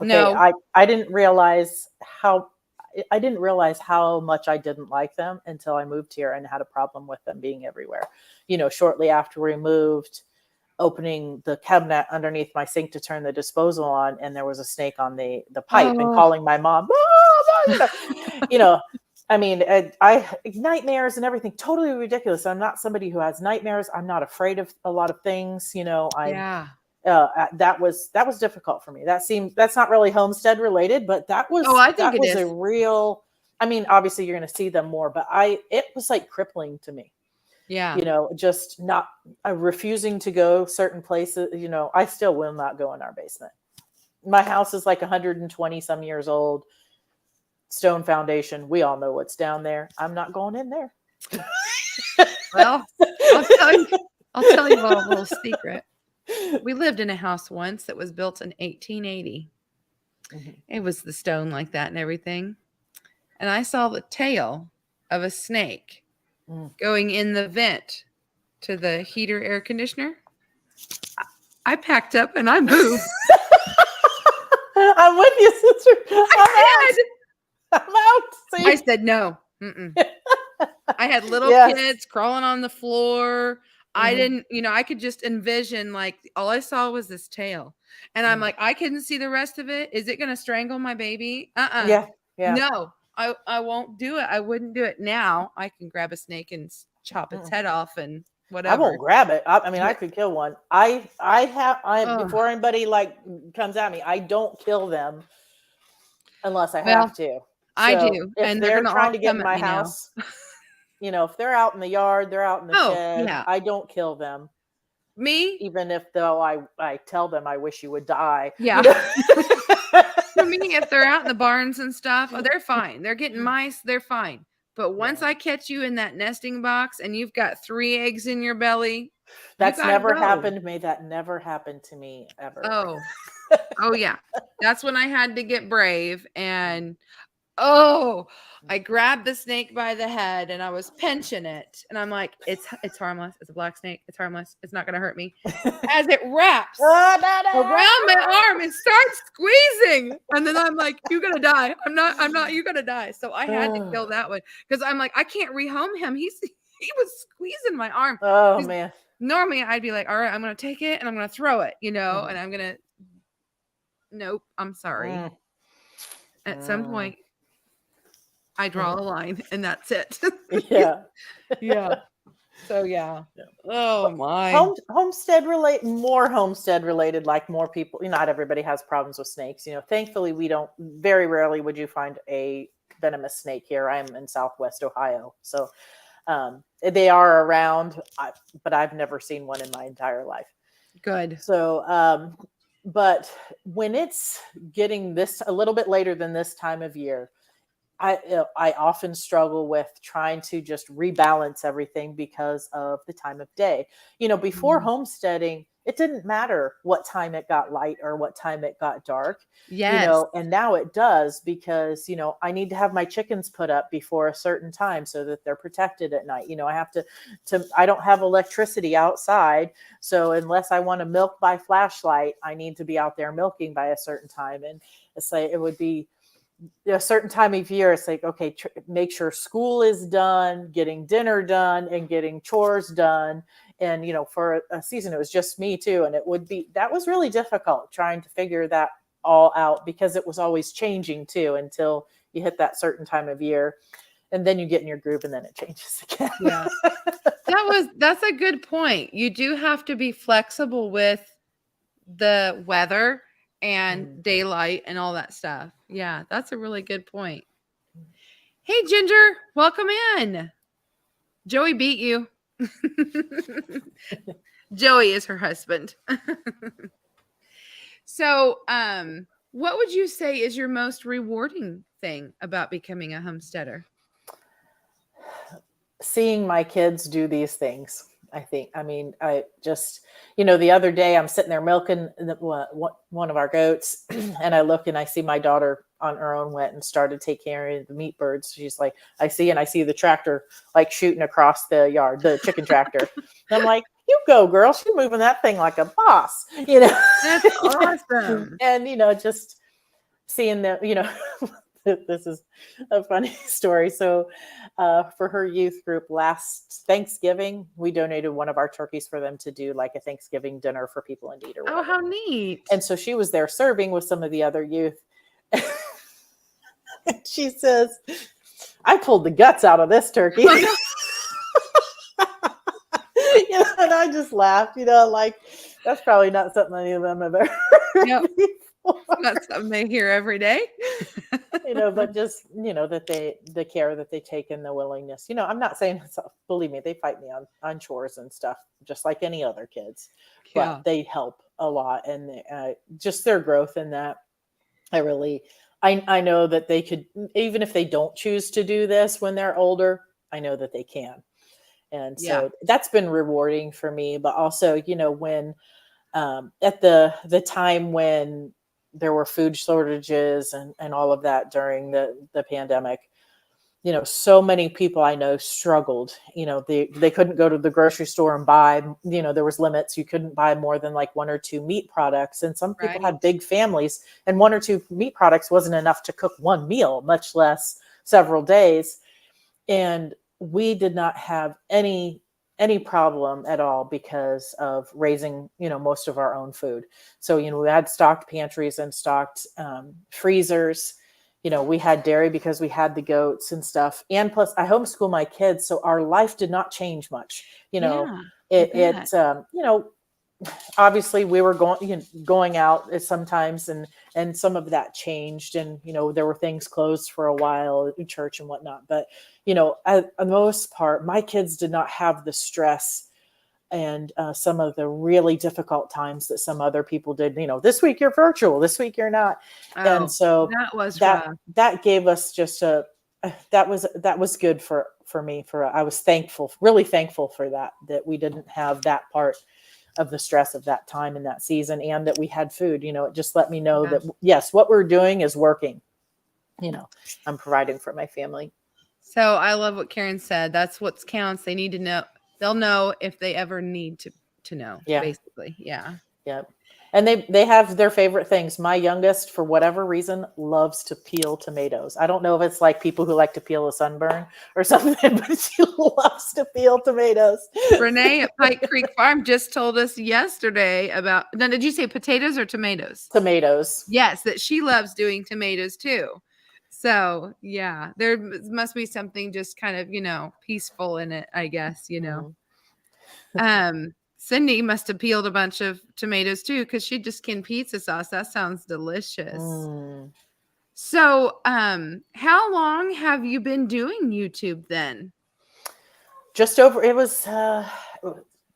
Okay, No. I didn't realize how much I didn't like them until I moved here and had a problem with them being everywhere. Shortly after we moved, opening the cabinet underneath my sink to turn the disposal on, and there was a snake on the pipe, and calling my mom. I mean, I nightmares and everything, totally ridiculous. I'm not somebody who has nightmares. I'm not afraid of a lot of things. Yeah. That was difficult for me. That's not really homestead related, but that was Oh, I think it a is. real. I mean, obviously you're going to see them more, but it was like crippling to me. Yeah. Just not refusing to go certain places. I still will not go in our basement. My house is like 120 some years old. Stone foundation. We all know what's down there. I'm not going in there. Well, I'll tell you a little secret. We lived in a house once that was built in 1880. Mm-hmm. It was the stone like that and everything. And I saw the tail of a snake going in the vent to the heater air conditioner. I packed up and I moved. I'm with you, sister. I'm out. See? I said no. I had little kids crawling on the floor. I didn't, I could just envision, like, all I saw was this tail. And I'm like, I couldn't see the rest of it. Is it going to strangle my baby? Yeah. No, I won't do it. I wouldn't do it. Now I can grab a snake and chop its head off and whatever. I won't grab it. I mean, I could kill one. Before anybody like comes at me, I don't kill them unless I have to. I do. If and they're gonna trying to get come in at my me now. house, if they're out in the yard, they're out in the shed, yeah. I don't kill them. Me? Even if though I tell them I wish you would die. Yeah. For me, if they're out in the barns and stuff, they're fine. They're getting mice, they're fine. But once I catch you in that nesting box and you've got 3 eggs in your belly, that's never happened. May that never happen to me ever. Oh yeah. That's when I had to get brave. And I grabbed the snake by the head and I was pinching it. And I'm like, it's harmless. It's a black snake. It's harmless. It's not going to hurt me. As it wraps around my arm and starts squeezing. And then I'm like, you're going to die. I'm not, you're going to die. So I had to kill that one because I'm like, I can't rehome him. He was squeezing my arm. Oh man. Normally I'd be like, all right, I'm going to take it and I'm going to throw it, and I'm going to, nope, I'm sorry. At some point, I draw a line and that's it. Yeah. Yeah. So yeah. Oh my. Homestead related, like more people, not everybody has problems with snakes. Thankfully very rarely would you find a venomous snake here. I'm in Southwest Ohio. So they are around, but I've never seen one in my entire life. Good. So, but when it's getting this a little bit later than this time of year, I often struggle with trying to just rebalance everything because of the time of day. Before homesteading, it didn't matter what time it got light or what time it got dark. Yes. And now it does because, I need to have my chickens put up before a certain time so that they're protected at night. I have to I don't have electricity outside. So unless I want to milk by flashlight, I need to be out there milking by a certain time. And it's like, it would be a certain time of year. It's like, okay, make sure school is done, getting dinner done and getting chores done. And, for a season, it was just me too. And that was really difficult trying to figure that all out because it was always changing too, until you hit that certain time of year and then you get in your groove and then it changes again. Yeah. That's a good point. You do have to be flexible with the weather and daylight and all that stuff. Yeah, that's a really good point. Hey, Ginger, welcome in. Joey beat you. Joey is her husband. So, what would you say is your most rewarding thing about becoming a homesteader? Seeing my kids do these things. I just, the other day I'm sitting there milking one of our goats and I look and I see my daughter on her own went and started taking care of the meat birds. She's like, I see the tractor like shooting across the yard, the chicken tractor. And I'm like, you go, girl. She's moving that thing like a boss, you know. That's awesome. And just seeing that, this is a funny story. So for her youth group last Thanksgiving, we donated one of our turkeys for them to do like a Thanksgiving dinner for people in need or whatever. Oh, how neat. And so she was there serving with some of the other youth. She says, I pulled the guts out of this turkey. And I just laughed, like that's probably not something any of them have ever heard. Yep. That's something they hear every day. But just, that the care that they take and the willingness, I'm not saying, believe me, they fight me on chores and stuff, just like any other kids, but they help a lot. And just their growth in that, I know that they could, even if they don't choose to do this when they're older, I know that they can. And so that's been rewarding for me, but also, when at the time when there were food shortages and all of that during the pandemic, so many people I know struggled. They couldn't go to the grocery store and buy, there was limits. You couldn't buy more than like 1 or 2 meat products. And some people had big families, and 1 or 2 meat products wasn't enough to cook one meal, much less several days. And we did not have any problem at all because of raising, most of our own food. So, we had stocked pantries and stocked freezers. We had dairy because we had the goats and stuff. And plus I homeschool my kids. So our life did not change much. Obviously we were going out sometimes and some of that changed. And, there were things closed for a while in church and whatnot. But, at the most part, my kids did not have the stress and some of the really difficult times that some other people did. This week you're virtual, this week you're not. And so that gave us just that was good for me. I was really thankful for that we didn't have that part of the stress of that time in that season, and that we had food. It just let me know that yes, what we're doing is working. I'm providing for my family. So I love what Karen said. That's what counts. They need to know. They'll know if they ever need to know. Yeah. Basically. Yeah. Yep. And they have their favorite things. My youngest, for whatever reason, loves to peel tomatoes. I don't know if it's like people who like to peel a sunburn or something, but she loves to peel tomatoes. Renee at Pike Creek Farm just told us yesterday about, now, did you say potatoes or tomatoes? Tomatoes. Yes, that she loves doing tomatoes too. So yeah, there must be something just kind of, peaceful in it, I guess, Cindy must have peeled a bunch of tomatoes too, because she just canned pizza sauce. That sounds delicious. So, how long have you been doing YouTube then? Just over, it was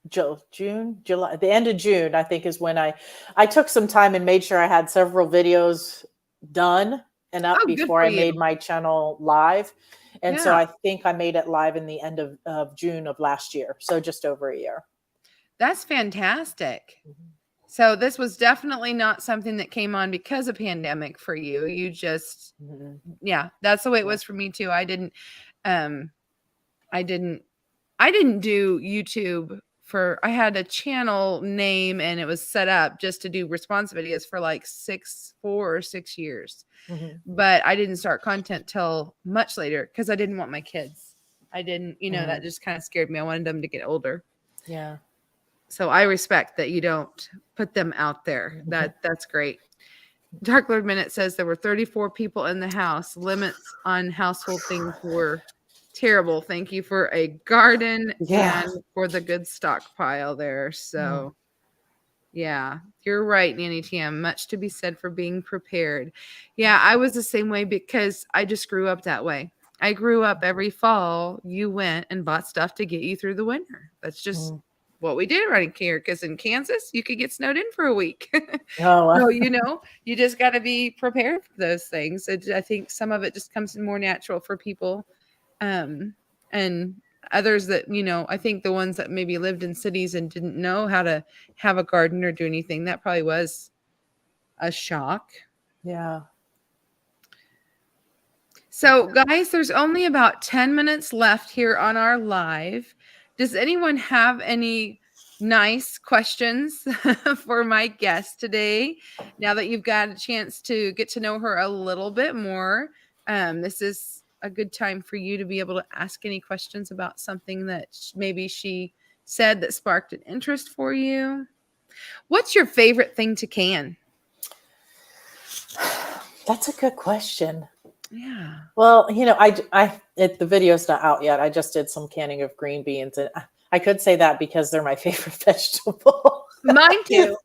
June, July, the end of June, I think, is when I took some time and made sure I had several videos done and up before I made my channel live. And so I think I made it live in the end of June of last year. So just over a year. That's fantastic. So this was definitely not something that came on because of pandemic for you. You just, that's the way it was for me too. I didn't do YouTube I had a channel name and it was set up just to do response videos for like 4 or 6 years. But I didn't start content till much later because I didn't want my kids. I didn't, that just kind of scared me. I wanted them to get older. Yeah. So I respect that you don't put them out there. That's great. Dark Lord Minute says there were 34 people in the house. Limits on household things were terrible. Thank you for a garden and for the good stockpile there. So yeah, you're right, Nanny Tam. Much to be said for being prepared. Yeah, I was the same way because I just grew up that way. I grew up every fall, you went and bought stuff to get you through the winter. That's just what we did right here. Because in Kansas, you could get snowed in for a week. So, you just got to be prepared for those things. I think some of it just comes more natural for people. And others that, I think the ones that maybe lived in cities and didn't know how to have a garden or do anything, that probably was a shock. Yeah. So, guys, there's only about 10 minutes left here on our live. Does anyone have any nice questions for my guest today? Now that you've got a chance to get to know her a little bit more, this is a good time for you to be able to ask any questions about something that maybe she said that sparked an interest for you. What's your favorite thing to can? That's a good question. Yeah. Well, the video's not out yet. I just did some canning of green beans, and I could say that because they're my favorite vegetable. Mine too.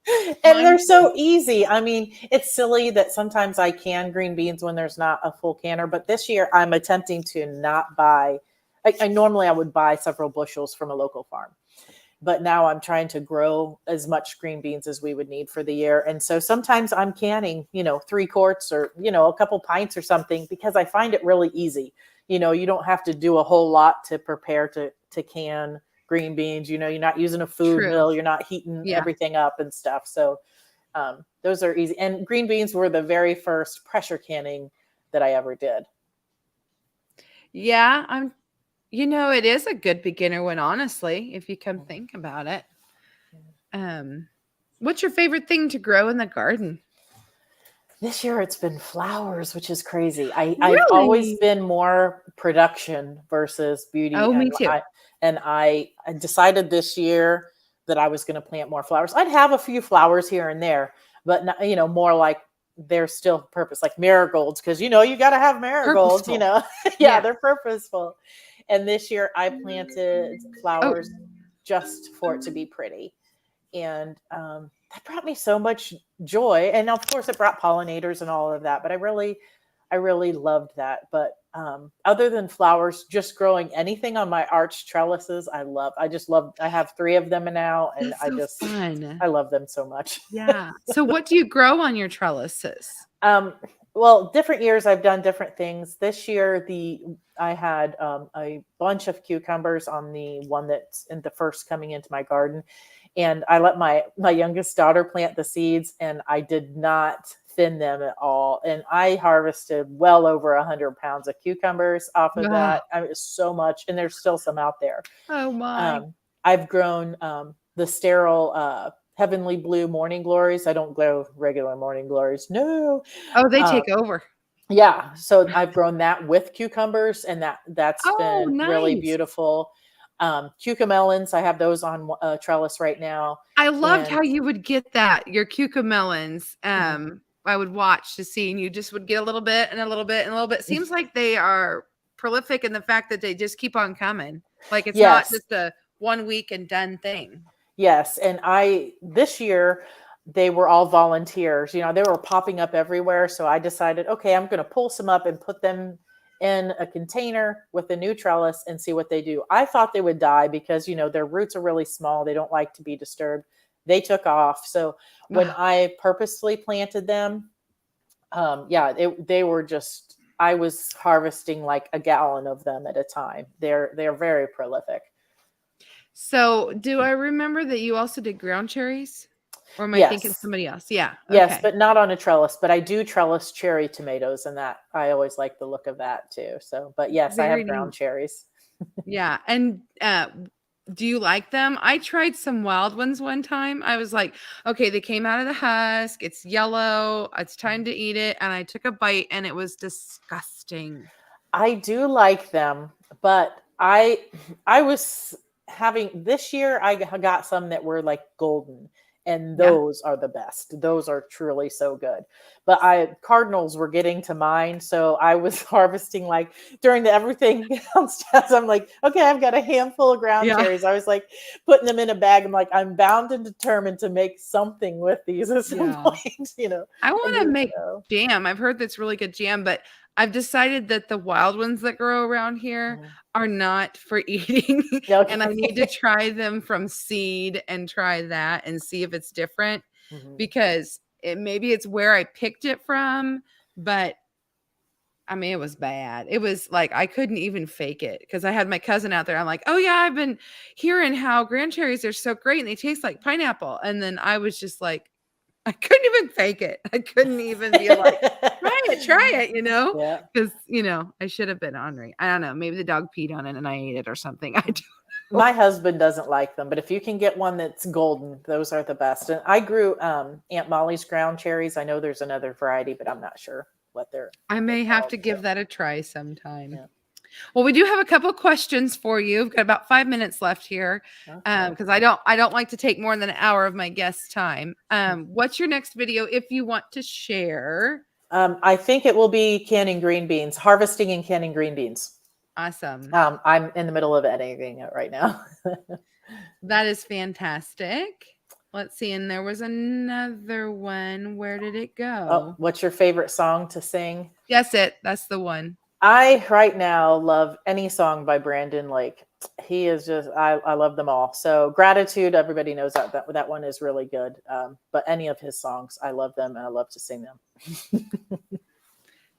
And they're so easy. I mean, it's silly that sometimes I can green beans when there's not a full canner, but this year I'm attempting to not buy. Normally I would buy several bushels from a local farm, but now I'm trying to grow as much green beans as we would need for the year. And so sometimes I'm canning, 3 quarts or, a couple pints or something, because I find it really easy. You don't have to do a whole lot to prepare to can green beans. You're not using a food mill, you're not heating everything up and stuff. So those are easy. And green beans were the very first pressure canning that I ever did. Yeah, it is a good beginner one, honestly, if you come think about it. What's your favorite thing to grow in the garden? This year it's been flowers, which is crazy. Really? I've always been more production versus beauty. Oh, me too. I decided this year that I was going to plant more flowers. I'd have a few flowers here and there, but not, more like they're still purpose, like marigolds, because you got to have marigolds. Purposeful. Yeah, they're purposeful. And this year I planted flowers just for it to be pretty, and that brought me so much joy. And of course it brought pollinators and all of that, but I really loved that. But other than flowers, just growing anything on my arch trellises, I have 3 of them now, and That's so fun. I love them so much. Yeah. So what do you grow on your trellises? Well, different years I've done different things. This year I had a bunch of cucumbers on the one that's in the first coming into my garden. And I let my youngest daughter plant the seeds, and I did not thin them at all. And I harvested well over 100 pounds of cucumbers off of that. I mean, it's so much, and there's still some out there. Oh my! I've grown the sterile heavenly blue morning glories. I don't grow regular morning glories. No. Oh, they take over. Yeah. So I've grown that with cucumbers, and that's been really beautiful. Cucamelons, I have those on a trellis right now. I loved how you would get that, your cucamelons. I would watch to see, and you just would get a little bit and a little bit and a little bit. Seems like they are prolific in the fact that they just keep on coming. Like it's not just a 1 week and done thing. Yes. And this year they were all volunteers, they were popping up everywhere. So I decided, okay, I'm going to pull some up and put them in a container with a new trellis and see what they do. I thought they would die because, their roots are really small. They don't like to be disturbed. They took off. So when I purposely planted them, they were just, I was harvesting like a gallon of them at a time. They're very prolific. So do I remember that you also did ground cherries? Or am I thinking somebody else? Yeah. Okay. Yes, but not on a trellis. But I do trellis cherry tomatoes, and that I always like the look of that too. So, but yes, I have ground cherries. Yeah. And do you like them? I tried some wild ones one time. I was like, okay, they came out of the husk. It's yellow. It's time to eat it. And I took a bite, and it was disgusting. I do like them, but I was having this year, I got some that were like golden. And those are the best. Those are truly so good. But cardinals were getting to mine. So I was harvesting like during the everything downstairs. I'm like, okay, I've got a handful of ground cherries. I was like putting them in a bag. I'm like, I'm bound and determined to make something with these at some point, I want to make jam. I've heard that's really good jam, but I've decided that the wild ones that grow around here are not for eating. And I need to try them from seed and try that and see if it's different because maybe it's where I picked it from, but I mean, it was bad. It was like, I couldn't even fake it because I had my cousin out there. I'm like, oh yeah, I've been hearing how ground cherries are so great and they taste like pineapple. And then I was just like, I couldn't even fake it. I couldn't even be like, try it, Yeah. because, I should have been ornery. I don't know. Maybe the dog peed on it and I ate it or something. I don't know. My husband doesn't like them, but if you can get one that's golden, those are the best. And I grew Aunt Molly's ground cherries. I know there's another variety, but I'm not sure what I may have to give so. that a try sometime. Yeah. Well, we do have a couple questions for you. We've got about 5 minutes left here, because I don't like to take more than an hour of my guest time. What's your next video if you want to share? I think it will be canning green beans, harvesting and canning green beans. Awesome. I'm in the middle of editing it right now. That is fantastic. Let's see. And there was another one. Where did it go? Oh, what's your favorite song to sing? That's the one. I right now love any song by Brandon Lake. He is just, I love them all. So Gratitude, everybody knows that one is really good. But any of his songs, I love them and I love to sing them.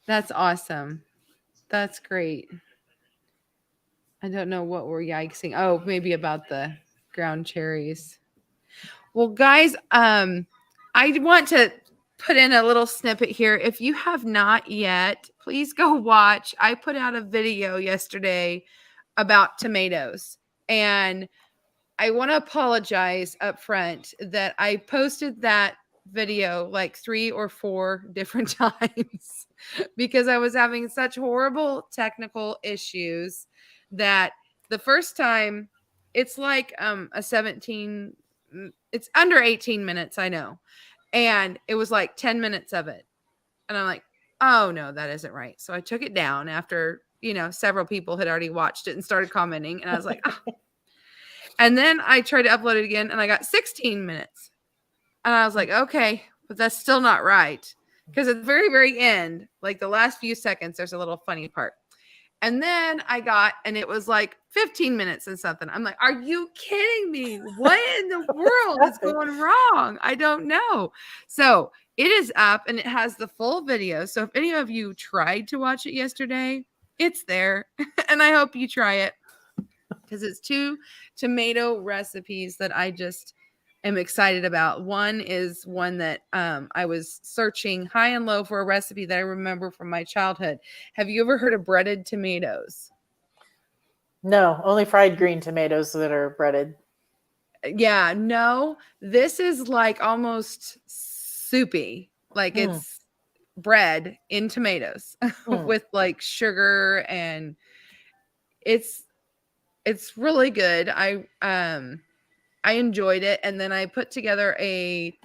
That's awesome. That's great. I don't know what we're yikesing. Oh, maybe about the ground cherries. Well, guys, I want to put in a little snippet here. If you have not yet, please go watch. I put out a video yesterday about tomatoes, and I want to apologize up front that I posted that video like 3 or 4 different times because I was having such horrible technical issues that the first time it's like a 17, it's under 18 minutes, I know. And it was like 10 minutes of it. And I'm like, oh no, that isn't right. So I took it down after, several people had already watched it and started commenting. And I was like, oh. And then I tried to upload it again and I got 16 minutes. And I was like, okay, but that's still not right. Because at the very, very end, like the last few seconds, there's a little funny part. And then and it was like 15 minutes and something. I'm like, are you kidding me? What in the world is going wrong? I don't know. So it is up and it has the full video. So if any of you tried to watch it yesterday, it's there. And I hope you try it because it's 2 tomato recipes that I just am excited about. One is one that I was searching high and low for a recipe that I remember from my childhood. Have you ever heard of breaded tomatoes? No, only fried green tomatoes that are breaded. Yeah, no, this is like almost soupy. Like it's bread in tomatoes with like sugar, and it's really good. I enjoyed it, and then I put together a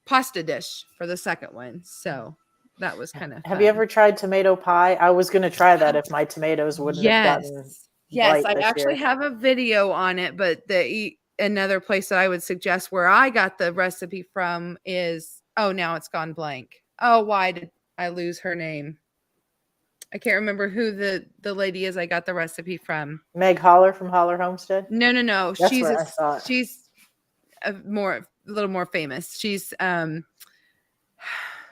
pasta dish for the second one. So that was kind of fun. Have you ever tried tomato pie? I was going to try that if my tomatoes wouldn't have gotten Yes, I actually have a video on it, but another place that I would suggest where I got the recipe from is, now it's gone blank. Oh, why did I lose her name? I can't remember who the lady is I got the recipe from. Meg Holler from Holler Homestead? No. That's where I saw it. She's a little more famous. She's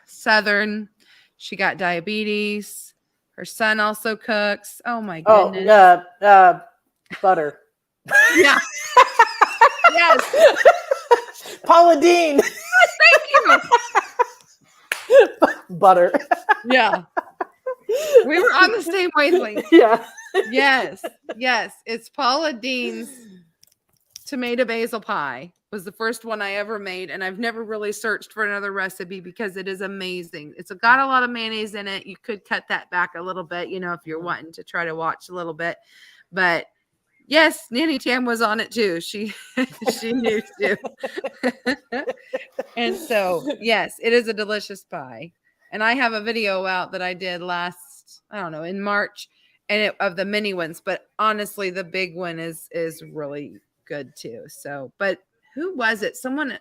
Southern. She got diabetes. Her son also cooks. Oh my goodness. Butter. Yeah. Yes. Paula Dean. Thank you. Butter. Yeah. We were on the same wavelength. Yeah. Yes. It's Paula Dean's tomato basil pie. Was the first one I ever made, and I've never really searched for another recipe because it is amazing. It's got a lot of mayonnaise in it. You could cut that back a little bit, if you're wanting to try to watch a little bit. But yes, Nanny Tam was on it too. She knew too. And so, yes, it is a delicious pie. And I have a video out that I did in March, and of the mini ones. But honestly, the big one is really good too. So, but who was it? Someone,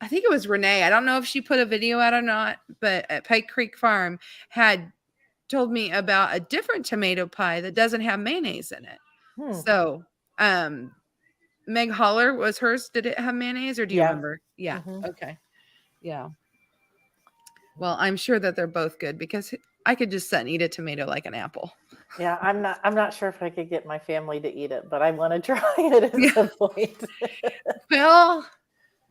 I think it was Renee. I don't know if she put a video out or not, but at Pike Creek Farm had told me about a different tomato pie that doesn't have mayonnaise in it. So, Meg Holler was hers. Did it have mayonnaise, or do you remember? Yeah. Okay. Yeah. Well, I'm sure that they're both good because I could just sit and eat a tomato like an apple. Yeah, I'm not sure if I could get my family to eat it, but I want to try it at some point. Well,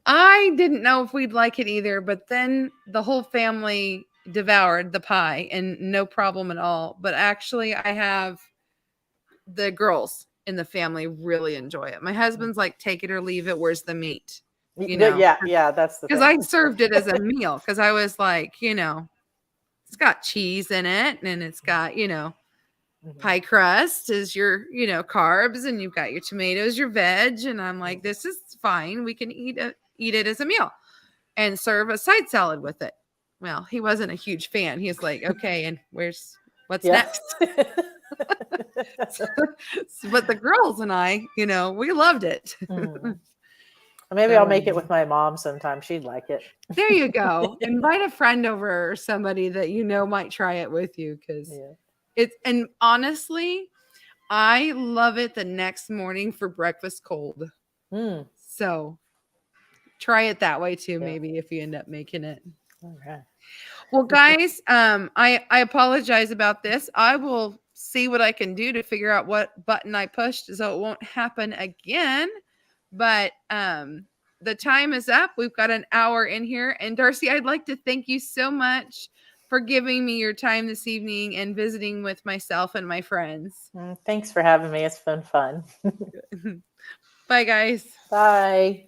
I didn't know if we'd like it either, but then the whole family devoured the pie and no problem at all. But actually, I have the girls in the family really enjoy it. My husband's like, take it or leave it. Where's the meat? You know, Yeah, that's the because thing. I served it as a meal because I was like, it's got cheese in it and it's got, pie crust is your, carbs, and you've got your tomatoes, your veg. And I'm like, this is fine. We can eat it as a meal and serve a side salad with it. Well, he wasn't a huge fan. He's like, okay, and what's Yeah. next? But the girls and I, we loved it. Maybe So, I'll make it with my mom sometime. She'd like it. there you go. Invite a friend over or somebody that might try it with you, because and honestly, I love it the next morning for breakfast cold. So try it that way too, maybe, if you end up making it. Okay. Well, guys, I apologize about this. I will see what I can do to figure out what button I pushed so it won't happen again. But the time is up. We've got an hour in here. And Darcy, I'd like to thank you so much for giving me your time this evening and visiting with myself and my friends. Thanks for having me. It's been fun. Bye, guys. Bye.